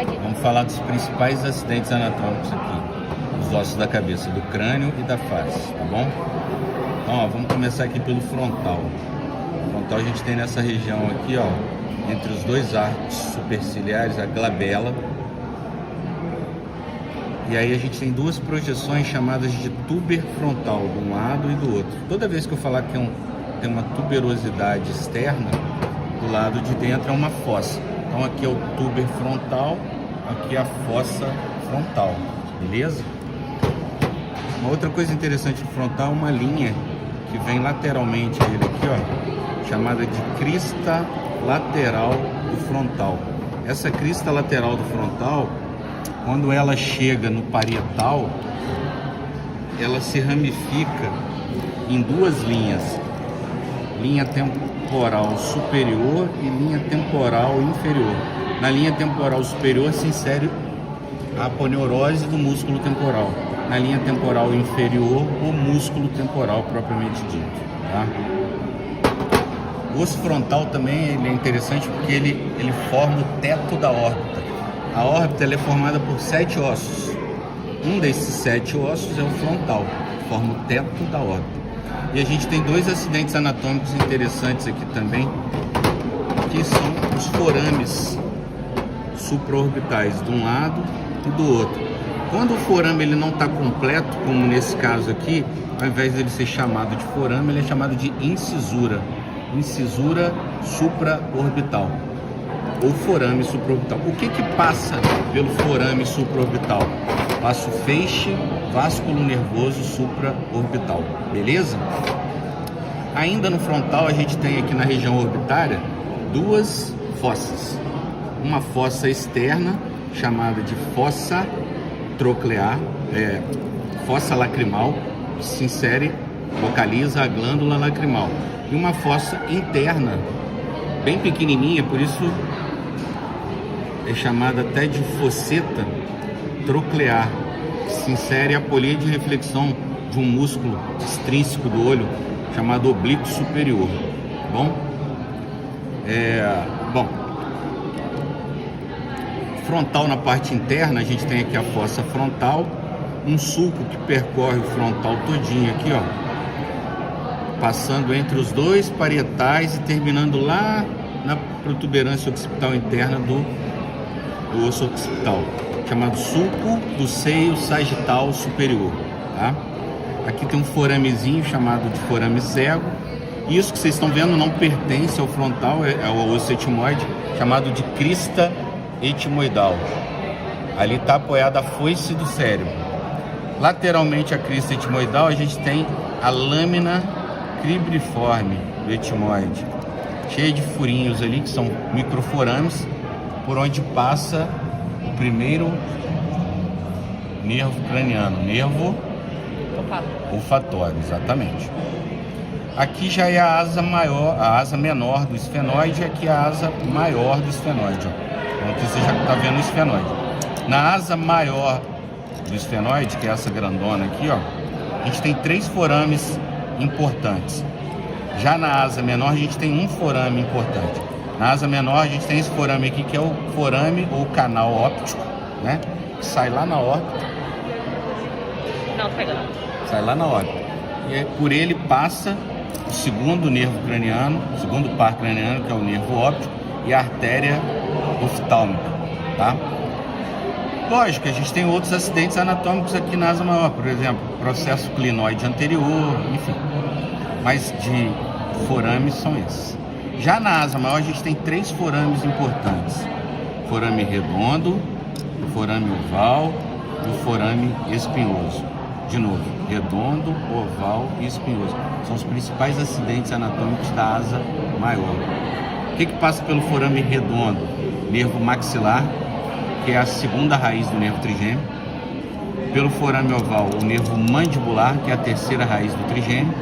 Vamos falar dos principais acidentes anatômicos aqui, os ossos da cabeça, do crânio e da face, tá bom? Então, ó, vamos começar aqui pelo frontal. O frontal a gente tem nessa região aqui, ó, entre os dois arcos superciliares, a glabela. E aí a gente tem duas projeções chamadas de tuber frontal, de um lado e do outro. Toda vez que eu falar que tem uma tuberosidade externa, do lado de dentro é uma fossa. Então aqui é o tuber frontal, aqui é a fossa frontal, beleza? Uma outra coisa interessante do frontal é uma linha que vem lateralmente a ele aqui, ó, chamada de crista lateral do frontal. Essa crista lateral do frontal, quando ela chega no parietal, ela se ramifica em duas linhas, linha temporal superior e linha temporal inferior. Na linha temporal superior se insere a aponeurose do músculo temporal. Na linha temporal inferior, o músculo temporal propriamente dito, tá? O osso frontal também ele é interessante porque ele forma o teto da órbita. A órbita ela é formada por 7 ossos. Um desses 7 ossos é o frontal, que forma o teto da órbita. E a gente tem dois acidentes anatômicos interessantes aqui também, que são os forames supraorbitais de um lado e do outro. Quando o forame ele não está completo, como nesse caso aqui, ao invés dele ser chamado de forame, ele é chamado de incisura. Incisura supraorbital ou forame supraorbital. O que passa pelo forame supraorbital? Passa o feixe vásculo nervoso supraorbital, beleza? Ainda no frontal a gente tem aqui na região orbitária duas fossas. Uma fossa externa chamada de fossa troclear, fossa lacrimal, que se insere, localiza a glândula lacrimal. E uma fossa interna, bem pequenininha, por isso é chamada até de fosseta troclear, que se insere a polia de reflexão de um músculo extrínseco do olho, chamado oblíquo superior, tá bom? Frontal na parte interna, a gente tem aqui a fossa frontal, um sulco que percorre o frontal todinho aqui, ó, passando entre os dois parietais e terminando lá na protuberância occipital interna do osso occipital, chamado sulco do seio sagital superior, tá? Aqui tem um foramezinho chamado de forame cego. Isso que vocês estão vendo não pertence ao frontal, é ao osso etimoide, chamado de crista etimoidal. Ali está apoiada a foice do cérebro. Lateralmente à crista etimoidal a gente tem a lâmina cribriforme do etimoide, cheia de furinhos ali, que são microforames, por onde passa o primeiro nervo craniano, nervo olfatório, exatamente. Aqui já é a asa maior, a asa menor do esfenoide, e aqui a asa maior do esfenoide. Então aqui você já está vendo o esfenoide. Na asa maior do esfenoide, que é essa grandona aqui, ó, a gente tem 3 forames importantes. Já na asa menor a gente tem um forame importante. Na asa menor a gente tem esse forame aqui, que é o forame ou canal óptico, né? Que sai lá na órbita. Não, pega não. Sai lá na órbita. E aí, por ele passa o segundo nervo craniano, o segundo par craniano, que é o nervo óptico, e a artéria oftálmica, tá? Lógico que a gente tem outros acidentes anatômicos aqui na asa maior, por exemplo, processo clinoide anterior, enfim. Mas de forames são esses. Já na asa maior a gente tem 3 forames importantes: forame redondo, o forame oval e o forame espinhoso. De novo, redondo, oval e espinhoso. São os principais acidentes anatômicos da asa maior. O que passa pelo forame redondo? Nervo maxilar, que é a segunda raiz do nervo trigêmeo. Pelo forame oval, o nervo mandibular, que é a terceira raiz do trigêmeo.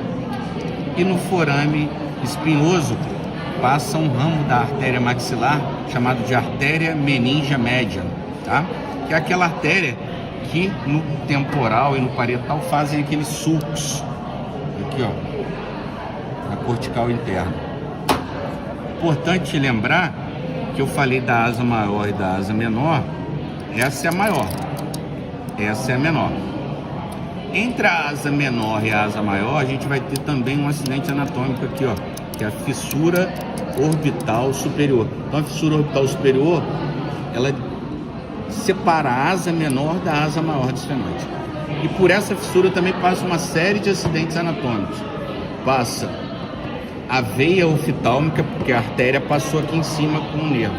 E no forame espinhoso passa um ramo da artéria maxilar chamado de artéria meningia média, tá? Que é aquela artéria que no temporal e no parietal fazem aqueles sulcos aqui, ó, na cortical interna. Importante lembrar que eu falei da asa maior e da asa menor, essa é a maior, essa é a menor. Entre a asa menor e a asa maior, a gente vai ter também um acidente anatômico aqui, ó, que é a fissura orbital superior. Então a fissura orbital superior, ela separa a asa menor da asa maior do esfenoide. E por essa fissura também passa uma série de acidentes anatômicos. Passa a veia oftálmica, porque a artéria passou aqui em cima com o nervo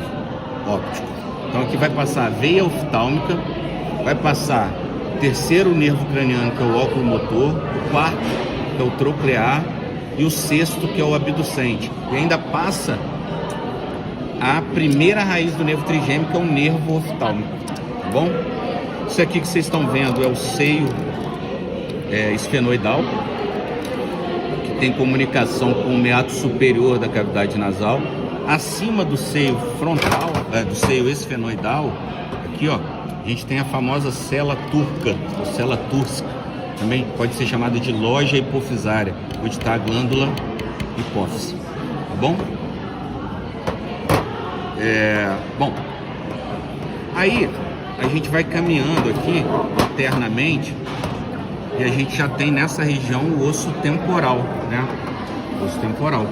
óptico. Então aqui vai passar a veia oftálmica, vai passar o terceiro nervo craniano, que é o oculomotor, o quarto, que é o troclear, e o sexto, que é o abducente. E ainda passa a primeira raiz do nervo trigêmeo, que é o nervo oftálmico, tá bom? Isso aqui que vocês estão vendo é o seio esfenoidal, que tem comunicação com o meato superior da cavidade nasal. Acima do seio frontal, do seio esfenoidal, aqui ó, a gente tem a famosa cela turca, ou cela turca, também pode ser chamada de loja hipofisária, onde está a glândula hipófise, tá bom? Bom, aí a gente vai caminhando aqui internamente e a gente já tem nessa região o osso temporal, né? O osso temporal.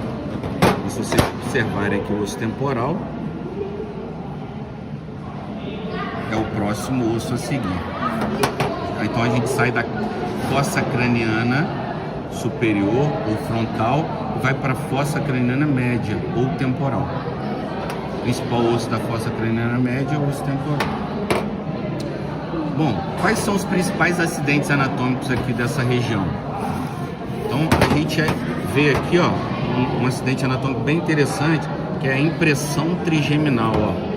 Se vocês observarem aqui, o osso temporal é o próximo osso a seguir. Então a gente sai da fossa craniana superior ou frontal e vai para a fossa craniana média ou temporal. O principal osso da fossa craniana média é o osso temporal. Bom, quais são os principais acidentes anatômicos aqui dessa região? Então a gente vê aqui, ó, um acidente anatômico bem interessante, que é a impressão trigeminal, ó.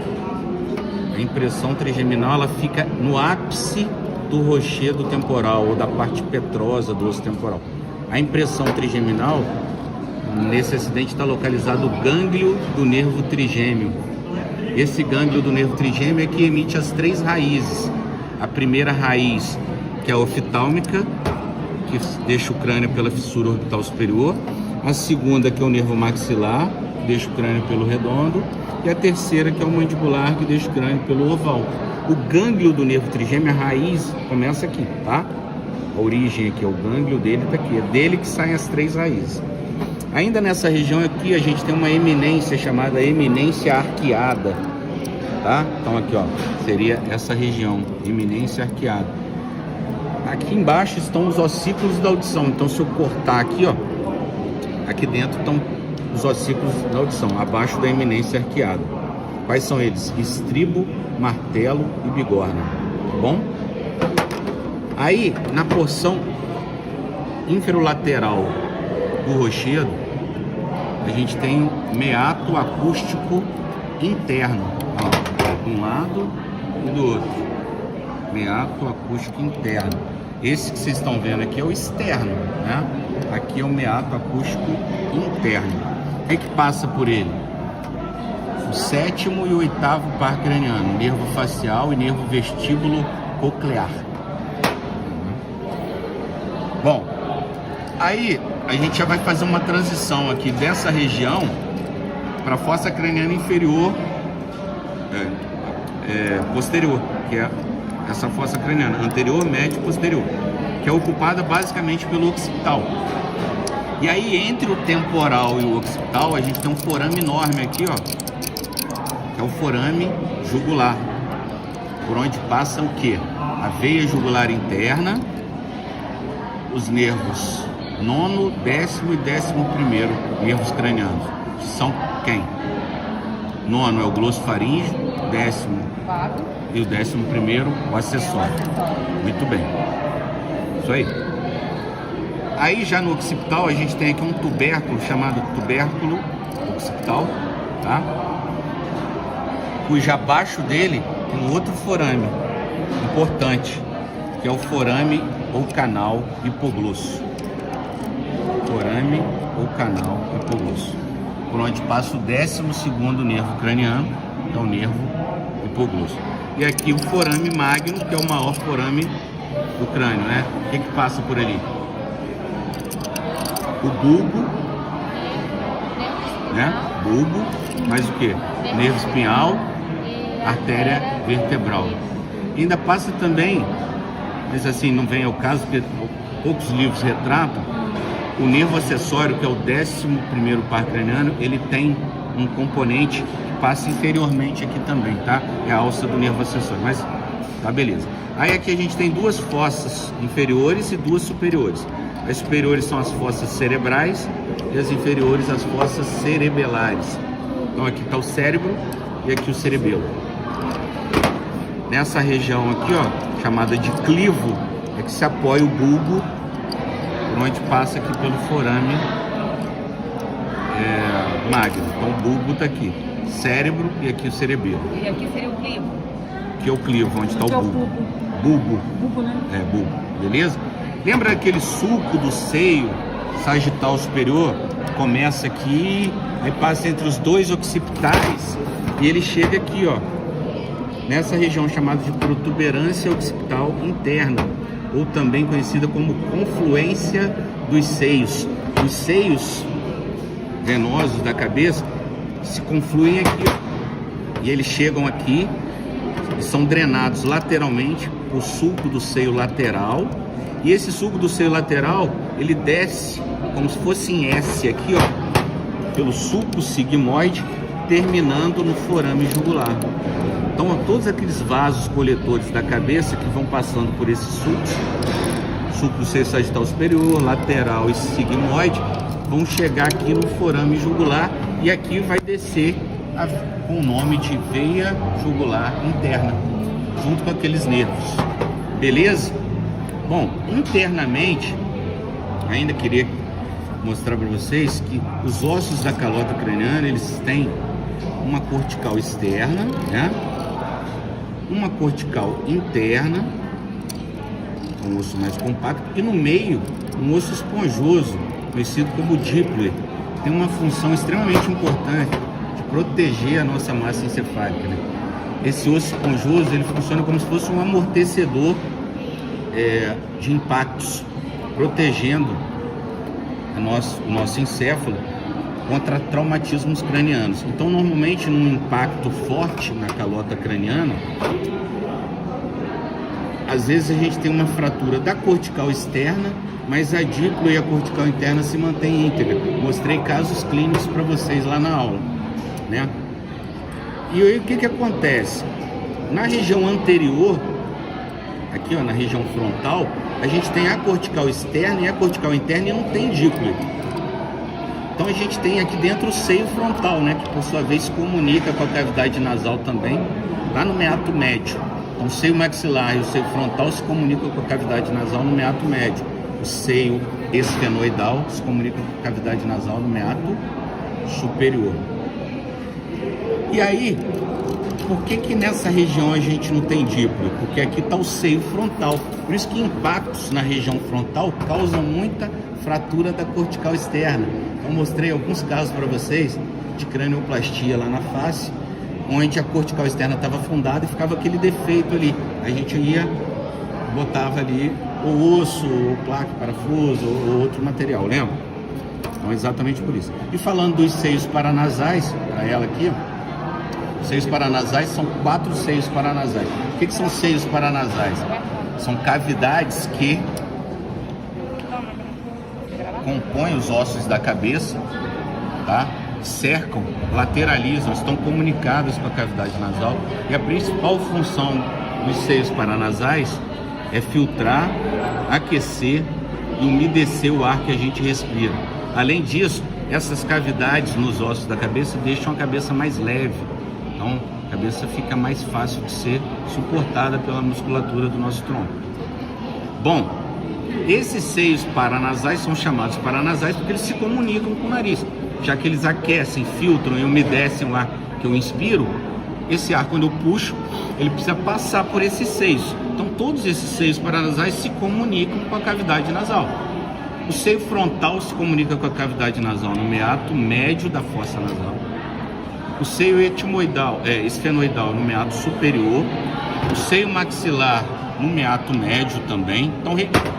A impressão trigeminal, ela fica no ápice do rochedo temporal ou da parte petrosa do osso temporal. A impressão trigeminal, nesse acidente está localizado o gânglio do nervo trigêmeo. Esse gânglio do nervo trigêmeo é que emite as três raízes. A primeira raiz, que é a oftálmica, que deixa o crânio pela fissura orbital superior. A segunda, que é o nervo maxilar, que deixa o crânio pelo redondo. E a terceira, que é o mandibular, que deixa o crânio pelo oval. O gânglio do nervo trigêmeo, a raiz, começa aqui, tá? A origem aqui, o gânglio dele está aqui. É dele que saem as três raízes. Ainda nessa região aqui, a gente tem uma eminência chamada eminência arqueada, tá? Então aqui, ó, seria essa região, eminência arqueada. Aqui embaixo estão os ossículos da audição. Então se eu cortar aqui, ó, aqui dentro estão os ossículos da audição, abaixo da eminência arqueada. Quais são eles? Estribo, martelo e bigorna, tá bom? Aí, na porção inferolateral do rochedo, a gente tem meato acústico interno, ó, de um lado e do outro. Meato acústico interno. Esse que vocês estão vendo aqui é o externo, né? Aqui é o meato acústico interno. O que passa por ele? O sétimo e o oitavo par craniano, nervo facial e nervo vestíbulo coclear. Bom, aí a gente já vai fazer uma transição aqui dessa região para a fossa craniana inferior posterior, que é essa fossa craniana anterior, média e posterior, que é ocupada basicamente pelo occipital. E aí entre o temporal e o occipital a gente tem um forame enorme aqui, ó, que é o forame jugular, por onde passa o que? A veia jugular interna, os nervos nono, décimo e 11º nervos cranianos, que são quem? Nono é o glossofaríngeo, décimo e o 11º o acessório. Muito bem, isso aí. Aí já no occipital a gente tem aqui um tubérculo chamado tubérculo occipital, tá? Cujo abaixo dele tem um outro forame importante, que é o forame ou canal hipoglosso. Forame ou canal hipoglosso, por onde passa o 12º nervo craniano, que é o nervo hipoglosso. E aqui o forame magno, que é o maior forame do crânio, né? O que passa por ali? O bulbo né? Bulbo, mais o que? Nervo espinhal, artéria vertebral. E ainda passa também, mas assim, não vem ao caso, porque poucos livros retratam, o nervo acessório, que é o 11º par craniano, ele tem um componente que passa inferiormente aqui também, tá? É a alça do nervo acessório, mas tá, beleza. Aí aqui a gente tem duas fossas inferiores e duas superiores. As superiores são as fossas cerebrais e as inferiores as fossas cerebelares. Então aqui está o cérebro e aqui o cerebelo. Nessa região aqui, ó, chamada de clivo, é que se apoia o bulbo, por onde passa aqui pelo forame magno. Então o bulbo está aqui, cérebro e aqui o cerebelo. E aqui seria o clivo. Aqui é o clivo, onde está o bulbo. Bulbo. Bulbo, né? É, bulbo, beleza? Lembra aquele sulco do seio sagital superior? Começa aqui, aí passa entre os dois occipitais e ele chega aqui, ó, nessa região chamada de protuberância occipital interna, ou também conhecida como confluência dos seios. Os seios venosos da cabeça se confluem aqui, ó, e eles chegam aqui e são drenados lateralmente por sulco do seio lateral. E esse sulco do seio lateral, ele desce como se fosse em S aqui, ó, pelo sulco sigmoide, terminando no forame jugular. Então, ó, todos aqueles vasos coletores da cabeça que vão passando por esses sulcos, sulco do seio sagital superior, lateral e sigmoide, vão chegar aqui no forame jugular e aqui vai descer com o nome de veia jugular interna, junto com aqueles nervos. Beleza? Bom, internamente, ainda queria mostrar para vocês que os ossos da calota craniana, eles têm uma cortical externa, né? Uma cortical interna, um osso mais compacto, e no meio um osso esponjoso, conhecido como díploe. Tem uma função extremamente importante de proteger a nossa massa encefálica, né? Esse osso esponjoso, ele funciona como se fosse um amortecedor de impactos, protegendo o nosso encéfalo contra traumatismos cranianos. Então, normalmente, num impacto forte na calota craniana, às vezes a gente tem uma fratura da cortical externa, mas a díploe e a cortical interna se mantém íntegra. Mostrei casos clínicos para vocês lá na aula, né? E aí o que acontece? Na região anterior, aqui, ó, na região frontal, a gente tem a cortical externa e a cortical interna e não tem díploe. Então a gente tem aqui dentro o seio frontal, né, que por sua vez se comunica com a cavidade nasal também, lá no meato médio. Então o seio maxilar e o seio frontal se comunicam com a cavidade nasal no meato médio. O seio esfenoidal se comunica com a cavidade nasal no meato superior. E aí, por que nessa região a gente não tem díploe? Porque aqui está o seio frontal. Por isso que impactos na região frontal causam muita fratura da cortical externa. Então mostrei alguns casos para vocês de cranioplastia lá na face, onde a cortical externa estava afundada e ficava aquele defeito ali. A gente ia, botava ali o osso, ou placa, parafuso, ou outro material, lembra? Então exatamente por isso. E falando dos seios paranasais, para ela aqui, ó, os seios paranasais são 4 seios paranasais. O que são seios paranasais? São cavidades que compõem os ossos da cabeça, tá? Cercam, lateralizam, estão comunicadas com a cavidade nasal. E a principal função dos seios paranasais é filtrar, aquecer e umedecer o ar que a gente respira. Além disso, essas cavidades nos ossos da cabeça deixam a cabeça mais leve. Então, a cabeça fica mais fácil de ser suportada pela musculatura do nosso tronco. Bom, esses seios paranasais são chamados paranasais porque eles se comunicam com o nariz. Já que eles aquecem, filtram e umedecem o ar que eu inspiro, esse ar, quando eu puxo, ele precisa passar por esses seios. Então, todos esses seios paranasais se comunicam com a cavidade nasal. O seio frontal se comunica com a cavidade nasal no meato médio da fossa nasal. O seio esfenoidal no meato superior, o seio maxilar no meato médio também. Então,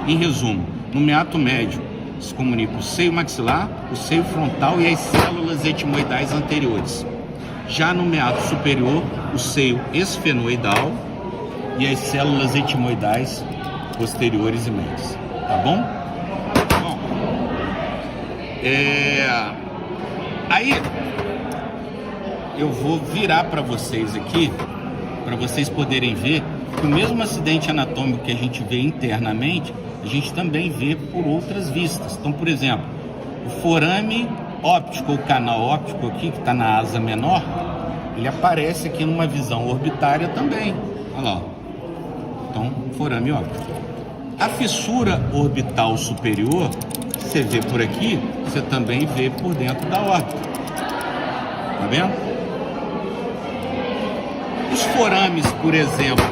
em resumo, no meato médio se comunica o seio maxilar, o seio frontal e as células etimoidais anteriores. Já no meato superior, o seio esfenoidal e as células etimoidais posteriores e médias. Tá bom? Bom, aí eu vou virar para vocês aqui, para vocês poderem ver que o mesmo acidente anatômico que a gente vê internamente, a gente também vê por outras vistas. Então, por exemplo, o forame óptico, o canal óptico aqui, que está na asa menor, ele aparece aqui numa visão orbitária também. Olha lá. Então, forame óptico. A fissura orbital superior, você vê por aqui, você também vê por dentro da órbita. Tá vendo? Os forames, por exemplo,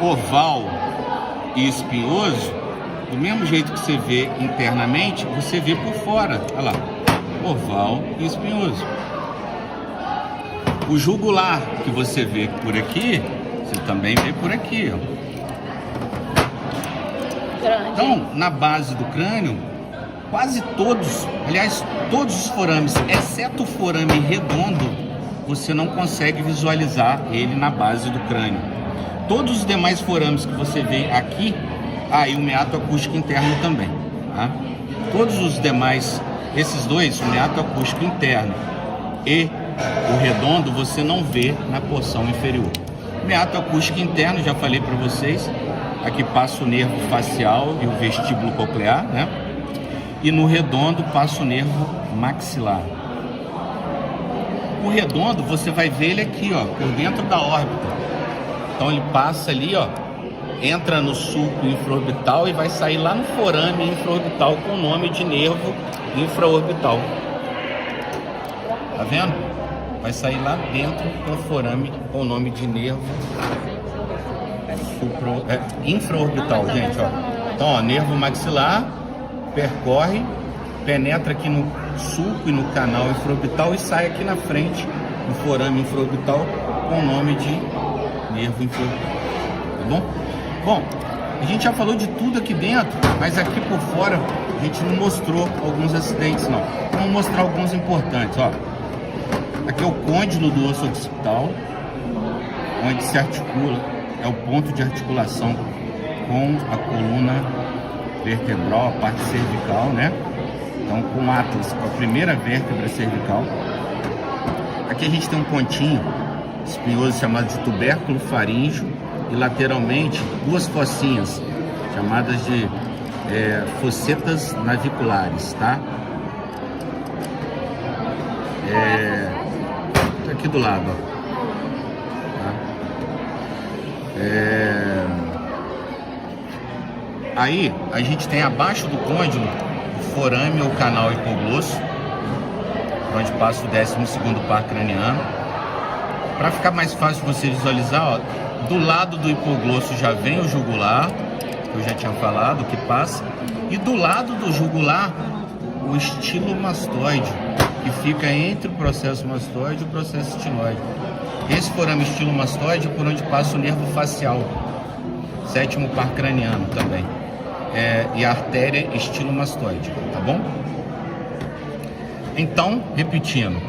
oval e espinhoso, do mesmo jeito que você vê internamente, você vê por fora. Olha lá, oval e espinhoso. O jugular que você vê por aqui, você também vê por aqui, ó. Então, na base do crânio, quase todos, aliás, todos os forames, exceto o forame redondo, você não consegue visualizar ele na base do crânio. Todos os demais forames que você vê aqui, e o meato acústico interno também, tá? Todos os demais, esses dois, o meato acústico interno e o redondo, você não vê na porção inferior. O meato acústico interno, já falei para vocês, aqui passa o nervo facial e o vestíbulo coclear, né? E no redondo passa o nervo maxilar. O redondo, você vai ver ele aqui, ó, por dentro da órbita. Então ele passa ali, ó, entra no sulco infraorbital e vai sair lá no forame infraorbital com o nome de nervo infraorbital. Tá vendo? Vai sair lá dentro com o forame com o nome de nervo infraorbital, gente, ó. Então, ó, nervo maxilar percorre, penetra aqui no sulco e no canal infraorbital e sai aqui na frente no forame infraorbital com o nome de nervo infraorbital. Tá bom? Bom, a gente já falou de tudo aqui dentro, mas aqui por fora a gente não mostrou alguns acidentes, não. Vamos mostrar alguns importantes, ó. Aqui é o côndilo do osso occipital, onde se articula, é o ponto de articulação com a coluna vertebral, a parte cervical, né? Então, com o atlas, com a primeira vértebra cervical. Aqui a gente tem um pontinho espinhoso chamado de tubérculo faríngeo e lateralmente duas fossinhas chamadas de fossetas naviculares, tá? Aqui do lado, ó. Aí a gente tem abaixo do côndilo o forame ou canal hipoglosso, onde passa o 12º par craniano. Para ficar mais fácil você visualizar, ó, do lado do hipoglosso já vem o jugular, que eu já tinha falado, que passa, e do lado do jugular o estilomastoide, que fica entre o processo mastoide e o processo estinoide. Esse forame estilomastoide é por onde passa o nervo facial, 7º par craniano também, e a artéria estilomastoide, tá bom? Então, repetindo,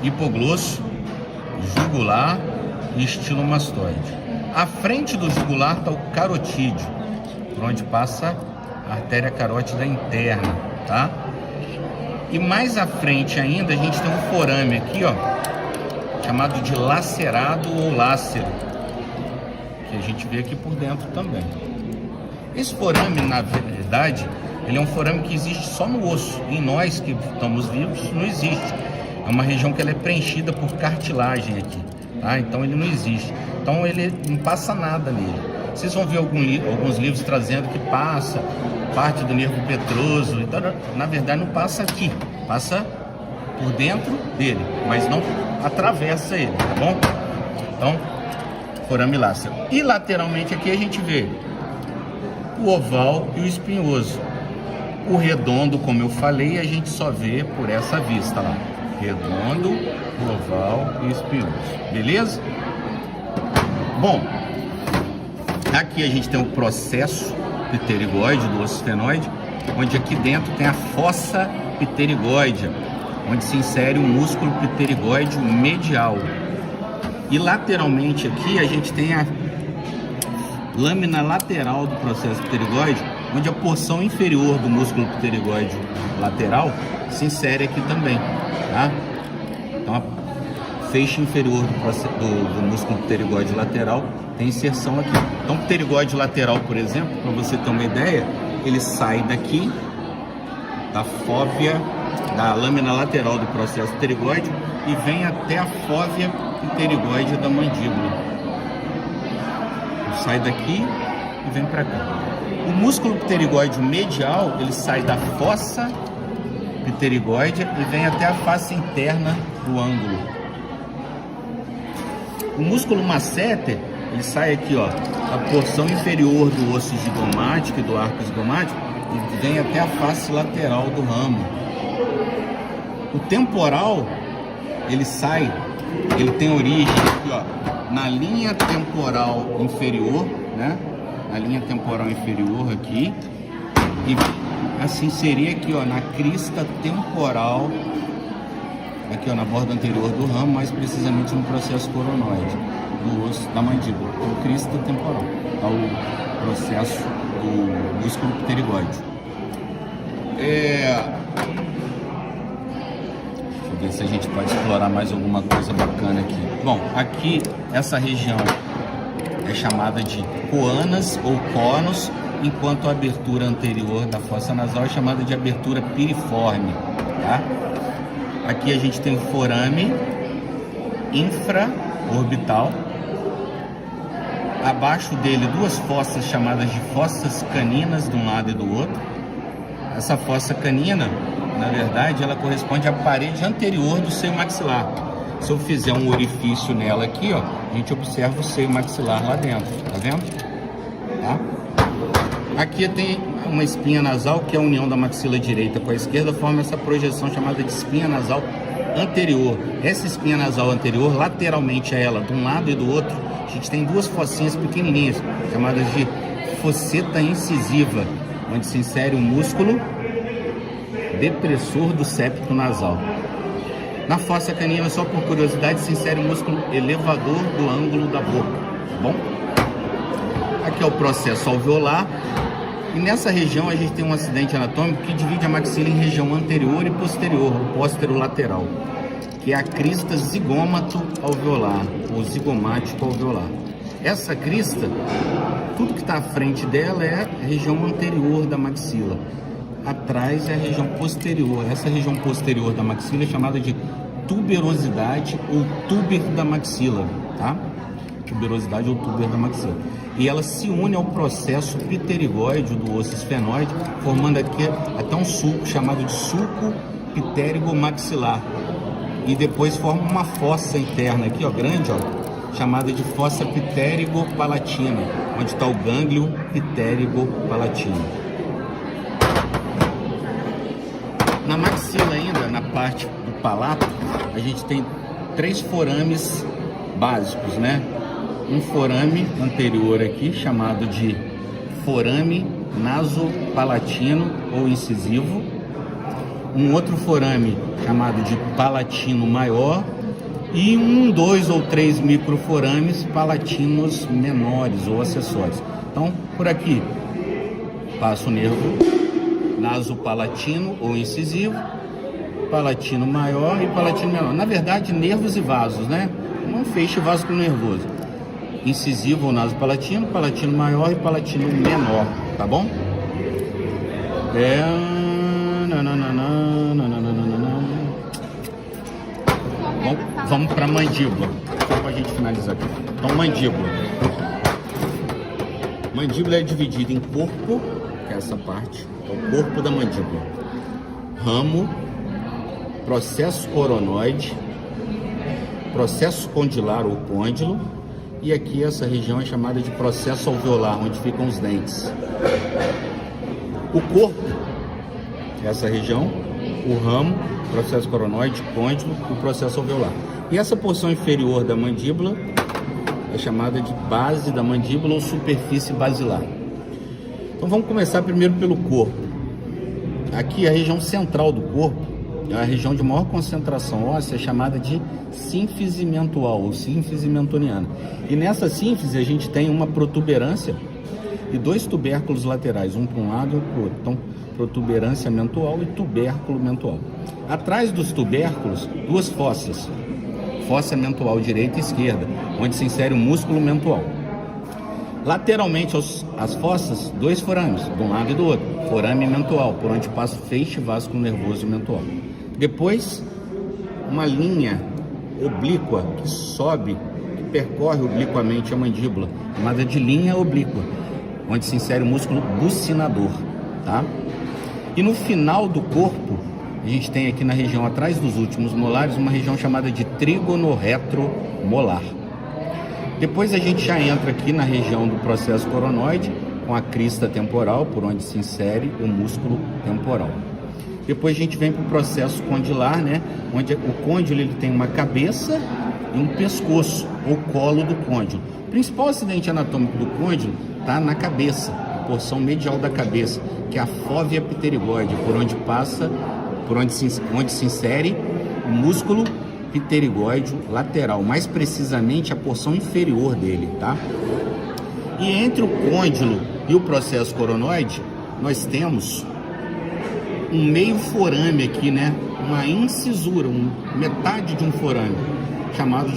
hipoglosso, jugular e estilomastoide. À frente do jugular está o carotídeo, por onde passa a artéria carótida interna, tá? E mais à frente ainda a gente tem um forame aqui, ó, chamado de lacerado ou lácero, que a gente vê aqui por dentro também. Esse forame, na verdade, ele é um forame que existe só no osso. Em nós que estamos vivos, não existe. É uma região que ela é preenchida por cartilagem aqui, tá? Então ele não existe. Então ele não passa nada nele. Vocês vão ver alguns livros trazendo que passa parte do nervo petroso. Então, na verdade, não passa aqui. Passa por dentro dele, mas não atravessa ele, tá bom? Então, forame lácero. E lateralmente aqui a gente vê o oval e o espinhoso. O redondo, como eu falei, a gente só vê por essa vista lá. Redondo, oval e espinhoso. Beleza? Bom, aqui a gente tem o processo pterigóide, do osso esfenoide, onde aqui dentro tem a fossa pterigóide, onde se insere o músculo pterigóide medial. E lateralmente aqui a gente tem a lâmina lateral do processo pterigóide, onde a porção inferior do músculo pterigóide lateral se insere aqui também, tá? Então a feixe inferior do músculo pterigóide lateral tem inserção aqui. Então o pterigóide lateral, por exemplo, para você ter uma ideia, ele sai daqui da fóvea, da lâmina lateral do processo pterigóide e vem até a fóvea pterigóide da mandíbula. Sai daqui e vem para cá. O músculo pterigóide medial, ele sai da fossa pterigóide e vem até a face interna do ângulo. O músculo masseter, ele sai aqui, ó, a porção inferior do osso zigomático e do arco zigomático e vem até a face lateral do ramo. O temporal, ele sai, ele tem origem aqui, ó, na linha temporal inferior, né? Na linha temporal inferior aqui, e assim seria aqui, ó, na crista temporal, aqui, ó, na borda anterior do ramo, mais precisamente no processo coronoide do osso da mandíbula, então crista temporal, tá, o processo do músculo pterigóide. Deixa eu ver se a gente pode explorar mais alguma coisa bacana aqui. Bom, aqui essa região é chamada de coanas ou conos, enquanto a abertura anterior da fossa nasal é chamada de abertura piriforme, tá? Aqui a gente tem o forame infraorbital. Abaixo dele duas fossas chamadas de fossas caninas de um lado e do outro. Essa fossa canina, na verdade, ela corresponde à parede anterior do seio maxilar. Se eu fizer um orifício nela aqui, ó, a gente observa o seio maxilar lá dentro, tá vendo? Tá? Aqui tem uma espinha nasal, que é a união da maxila direita com a esquerda, forma essa projeção chamada de espinha nasal anterior. Essa espinha nasal anterior, lateralmente a ela, de um lado e do outro, a gente tem duas fossinhas pequenininhas, chamadas de fosseta incisiva, onde se insere o músculo depressor do septo nasal. Na fossa canina, só por curiosidade, se insere o músculo elevador do ângulo da boca, tá bom? Aqui é o processo alveolar, e nessa região a gente tem um acidente anatômico que divide a maxila em região anterior e posterior, ou póstero-lateral, que é a crista zigômato-alveolar, ou zigomático-alveolar. Essa crista, tudo que está à frente dela é a região anterior da maxila. Atrás é a região posterior. Essa região posterior da maxila é chamada de tuberosidade ou túber da maxila, tá? Tuberosidade ou túber da maxila. E ela se une ao processo pterigóide do osso esfenoide, formando aqui até um sulco chamado de sulco pterigomaxilar. E depois forma uma fossa interna aqui, ó, grande, ó, chamada de fossa pterigopalatina, onde está o gânglio pterigopalatino. Na maxila ainda, na parte do palato, a gente tem três forames básicos, né? Um forame anterior aqui, chamado de forame nasopalatino ou incisivo. Um outro forame chamado de palatino maior. E dois ou três microforames palatinos menores ou acessórios. Então, por aqui passa o nervo nasopalatino ou incisivo, palatino maior e palatino menor. Na verdade, nervos e vasos, né? Um feixe vásico nervoso. Incisivo ou nasopalatino, palatino maior e palatino menor, tá bom? Bom, vamos para mandíbula, só para a gente finalizar aqui. Então, mandíbula. Mandíbula é dividida em corpo, que é essa parte, é o corpo da mandíbula. Ramo, processo coronoide, processo condilar ou côndilo, e aqui essa região é chamada de processo alveolar, onde ficam os dentes. O corpo, essa região, o ramo, processo coronoide, côndilo e o processo alveolar. E essa porção inferior da mandíbula é chamada de base da mandíbula ou superfície basilar. Então vamos começar primeiro pelo corpo. Aqui a região central do corpo é a região de maior concentração óssea, chamada de sínfise mentual ou sínfise mentoniana. E nessa sínfise a gente tem uma protuberância e dois tubérculos laterais, um para um lado e outro para o outro. Então, protuberância mentual e tubérculo mentual. Atrás dos tubérculos, duas fossas, fossa mentual direita e esquerda, onde se insere o músculo mentual. Lateralmente às fossas, dois forames, de um lado e do outro, forame mentual, por onde passa o feixe vasculo nervoso mentual. Depois, uma linha oblíqua que sobe, que percorre obliquamente a mandíbula, chamada de linha oblíqua, onde se insere o músculo bucinador, tá? E no final do corpo, a gente tem aqui na região atrás dos últimos molares, uma região chamada de trígono retromolar. Depois a gente já entra aqui na região do processo coronoide, com a crista temporal, por onde se insere o músculo temporal. Depois a gente vem para o processo condilar, né? Onde o côndilo ele tem uma cabeça e um pescoço, ou colo do côndilo. O principal acidente anatômico do côndilo está na cabeça, a porção medial da cabeça, que é a fóvea pterigoide, por onde passa, onde se insere o músculo pterigóide lateral, mais precisamente a porção inferior dele, tá? E entre o côndilo e o processo coronoide, nós temos um meio forame aqui, né? Uma incisura, metade de um forame, chamado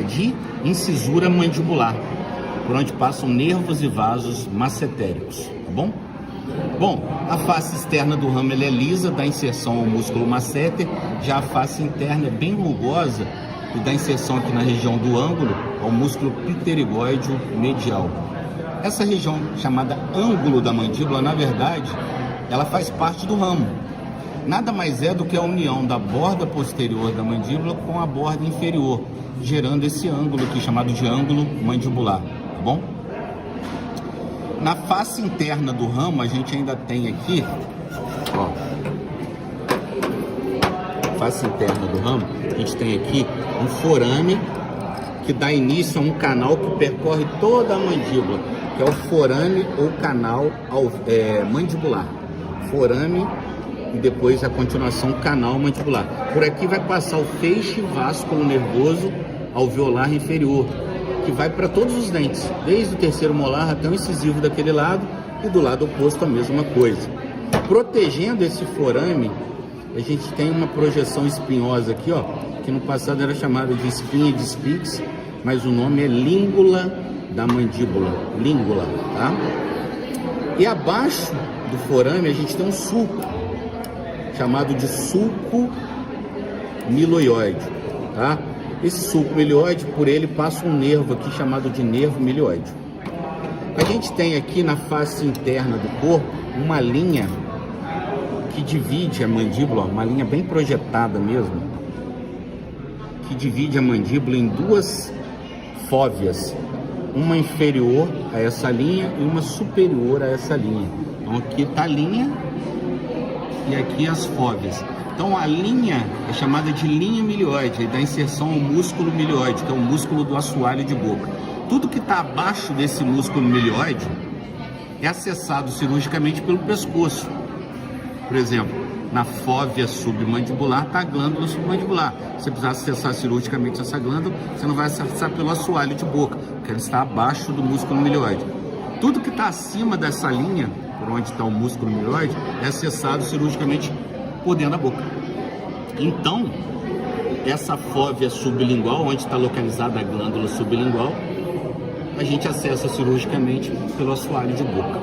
de incisura mandibular, por onde passam nervos e vasos massetéricos, tá bom? Bom, a face externa do ramo é lisa, dá inserção ao músculo masseter, já a face interna é bem rugosa e dá inserção aqui na região do ângulo ao músculo pterigóide medial. Essa região chamada ângulo da mandíbula, na verdade, ela faz parte do ramo. Nada mais é do que a união da borda posterior da mandíbula com a borda inferior, gerando esse ângulo aqui chamado de ângulo mandibular, tá bom? Na face interna do ramo, a gente ainda tem aqui, ó, face interna do ramo, a gente tem aqui um forame que dá início a um canal que percorre toda a mandíbula, que é o forame ou canal mandibular. Forame e depois a continuação canal mandibular. Por aqui vai passar o feixe vasculo nervoso alveolar inferior, que vai para todos os dentes, desde o terceiro molar até o incisivo daquele lado e do lado oposto a mesma coisa. Protegendo esse forame, a gente tem uma projeção espinhosa aqui, ó, que no passado era chamada de espinha de Spix, mas o nome é língula da mandíbula, língula, tá? E abaixo do forame a gente tem um sulco, chamado de sulco milioide, tá? Esse sulco milioide, por ele passa um nervo aqui chamado de nervo milioide. A gente tem aqui na face interna do corpo uma linha que divide a mandíbula, uma linha bem projetada mesmo, que divide a mandíbula em duas fóveas, uma inferior a essa linha e uma superior a essa linha. Então aqui está a linha e aqui as fóveas. Então a linha é chamada de linha milioide, da inserção ao músculo milioide, que é o músculo do assoalho de boca. Tudo que está abaixo desse músculo milioide é acessado cirurgicamente pelo pescoço. Por exemplo, na fóvea submandibular está a glândula submandibular. Se você precisar acessar cirurgicamente essa glândula, você não vai acessar pelo assoalho de boca, porque ela está abaixo do músculo milioide. Tudo que está acima dessa linha, por onde está o músculo milioide, é acessado cirurgicamente por dentro da boca. Então, essa fóvea sublingual, onde está localizada a glândula sublingual, a gente acessa cirurgicamente pelo assoalho de boca.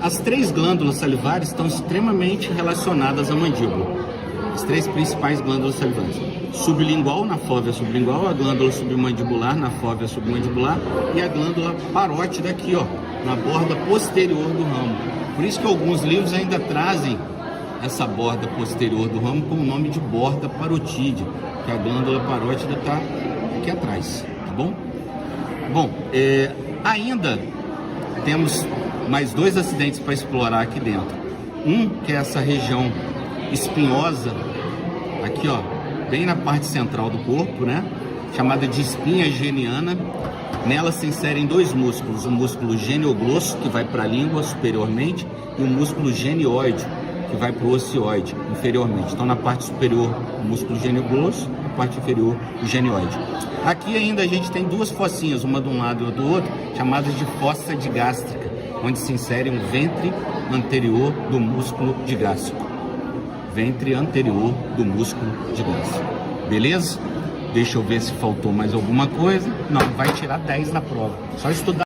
As três glândulas salivares estão extremamente relacionadas à mandíbula. As três principais glândulas salivares. Sublingual na fóvea sublingual, a glândula submandibular na fóvea submandibular e a glândula parótida aqui, ó, na borda posterior do ramo. Por isso que alguns livros ainda trazem essa borda posterior do ramo com o nome de borda parotídea, que a glândula parótida está aqui atrás, tá bom? Bom, ainda temos mais dois acidentes para explorar aqui dentro. Um que é essa região espinhosa, aqui ó, bem na parte central do corpo, né? chamada de espinha geniana. Nela se inserem dois músculos, o músculo genioglosso, que vai para a língua superiormente, e o músculo genióide, que vai para o ocioide inferiormente. Então, na parte superior, o músculo genioglosso, na parte inferior, o genióide. Aqui ainda a gente tem duas fossinhas, uma de um lado e outra do outro, chamadas de fossa digástrica, onde se insere um ventre anterior do músculo digástrico. Ventre anterior do músculo digástrico. Beleza? Deixa eu ver se faltou mais alguma coisa. Não, vai tirar 10 na prova. Só estudar.